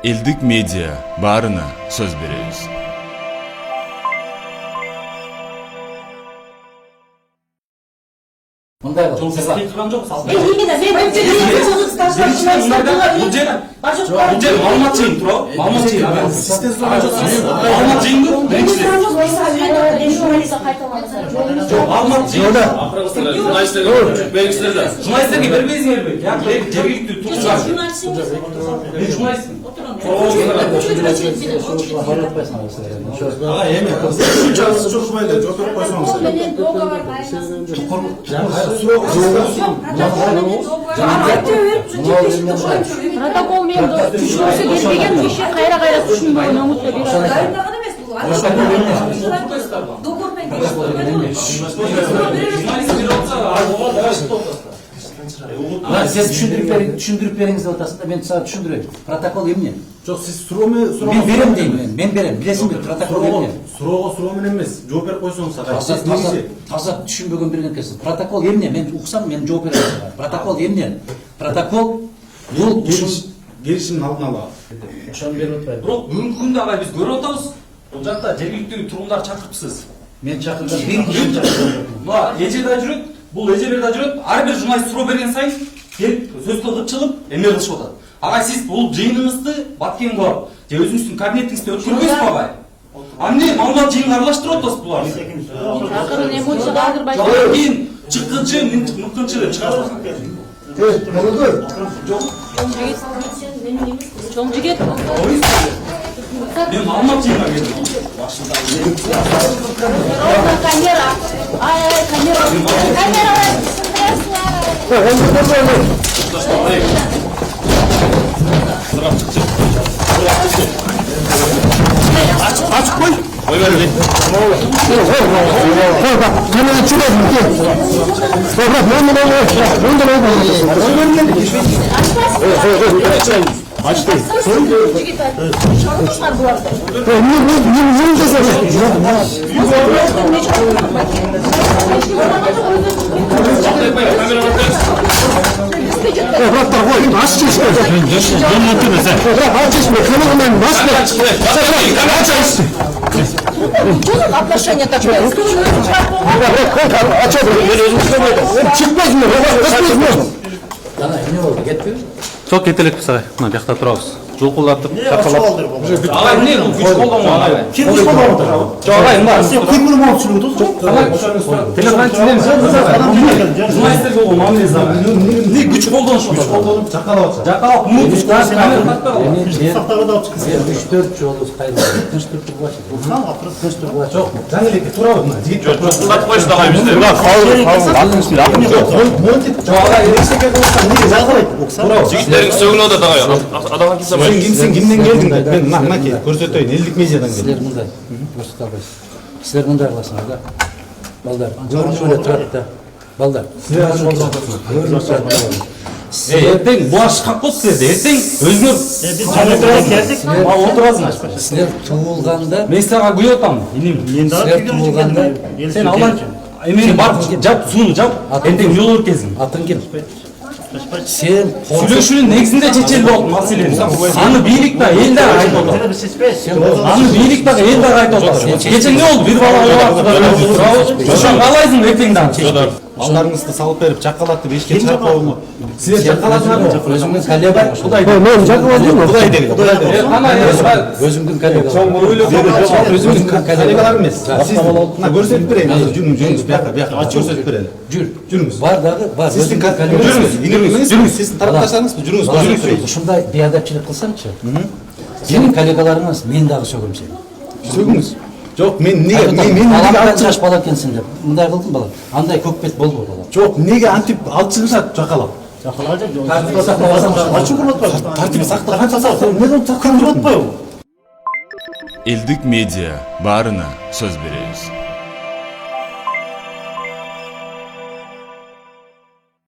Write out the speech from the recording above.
Элдик медиа баарына сөз беребиз. Мындай кыл. Сиз айтылган жок, сал. Мен Маалымат жыйын тура. Маалымат жыйын. Сизден сураган жоксуз. Маалымат жыйын го. Маалымат жыйын. Журналисттерге бербейсиңерби? Я жергиликтүү тургундар. Мен журналистмин. Ага, эми ушунчасы чуркубайлы жооп койсоңуз. Протокол мен түшүнүүсү бербеген иши кайра түшүнбөгөн өңүттө берет. Дайындаган эмес бул. Сиз түшүндүрүп бериңиз деп атасыз да, мен сага түшүндүрөйүн. Протокол эмне? Жок, сиз суроону Мен берем дейм, мен берем. Билесиңби, протокол эмне? суроо менен эмес, жооп берип койсоңуз ага. Таза түшүнбөгөн берген экенсиз. Протокол эмне? Мен уксам, мен жооп берем. Протокол эмне? Протокол бул келишимдин алдын ала. ошону берип атпайбы. Бирок бүгүнкү күндө агай биз көрүп атабыз. Бул жакта жергиликтүү тургундар чакырыпсыз. Мен чакырган бир киши чакырган. Мына эжеда жүрөт, бул эжелерде жүрөт. Ар бир журналист суроо берген сайын келип сөз кылчылып эме кылышып атат. Агай сиз бул жыйыныңызды Баткенго же өзүңүздүн кабинетиңизде өткөрбөйсүзбү агай? Эмне маалымат жыйынга аралаштырып атасыз булар? Акырын эмоцияга алдырбай. Кийин чыккынчы, мыккынчы деп чыгарасыз. Чоң жигит. Мен маалымат жыйынга келдим. Камера. Ай, камера. Камера. Açık koy. Koy ver öyle. Hemen açıyorum. Toprak ben bunu Aç değil. Topraklar koyun aç çeşme. Ben mutlu mesela. Toprak aç çeşme. Kanalından bas ver. Aç çeşme. Отношения такое. Aç çeşme. Çıkmaz mı? Çıkmaz mı? Жана эмне болду? Кетпеби? Çok кетелек сагай. Мына бияқта турабыз. Жолкулатып, чакалап. Агай эмне бул күч колдонмо агай? Kim kuş kullanmadı? Жок агай, мына Sen kırmızı mı olsun? телефон журналисттерге болгон мамилеси эмне күч колдонушуп атат? Kollanıp çakalap atsa. Жакалап муз Saftarı da açık. 3-4 жолу кайда? Тынчтырып турбачы. Тынчтырып турбачы. Çok mu? Sen öyle ki turabı mı? Jigit Жолкулатып коюшту агай бизде. Мына Çok agay erişeke koysan niye жалгабайт? Turabı. жигиттериң сөгүнүп атат агай. Адамга келсе Sen kimsin? Kimden geldin? Ben maki көрсөтөйүн. Элдик медиадан Силер келдим. мындай көрсөтө албайсыз. Силер мындай кыласыңар да. Балдар, шöyle турат да. Балдар. эртең буаш чыгып калды силерде. Эртең өзүңөр отурасыңар. Силер туулганда, Мен сага күйөп атам, иним. силер туулганда Сен алдан эмени бар жап, сууну жап. Эртең жол өркезиң. атың ким? Сен Сүйлөшүүнүн негизинде чечели болот маселени. Аны бийлик да, эл да айтып атат. Аны бийлик да, эл да айтып атат. Кече эмне болду? Бир бала ооп ошону каалайсың эртең дагы. Балдарыңызды салып берип чакалатып эшикке чыгып койгонго. Силер чакаласыңарбы? өзүңдүн коллегаң. Кудай. Мен чакаладым. Кудай деген. Кудай деген. Өзүңдүн коллегаң. Өзүңдүн коллегалар эмес. Сиз мына көрсөтүп берейин. Жүрүңүз бияка, көрсөтүп берели. Жүрүңүз. Бар дагы, бар. Сиздин коллегаларыңыз, сиздин тарапташтарыңызбы? Жүрүңүз, көрсөтүп берейин. Ушундай биадапчылык кылсаңчы. Сенин коллегаларыңыз мен дагы сөгөм сени. Сөгүңүз. Жок, мен неге жаш бала экенсиң деп. Мындай кылдым бала. Андай көк бет болбойт бала. Жок, неге антип алып чыгышат чакалап? Тартип сактабасаң. Тартип сактап, эмне сактап атпайбы? Элдик медиа баарына сөз беребиз.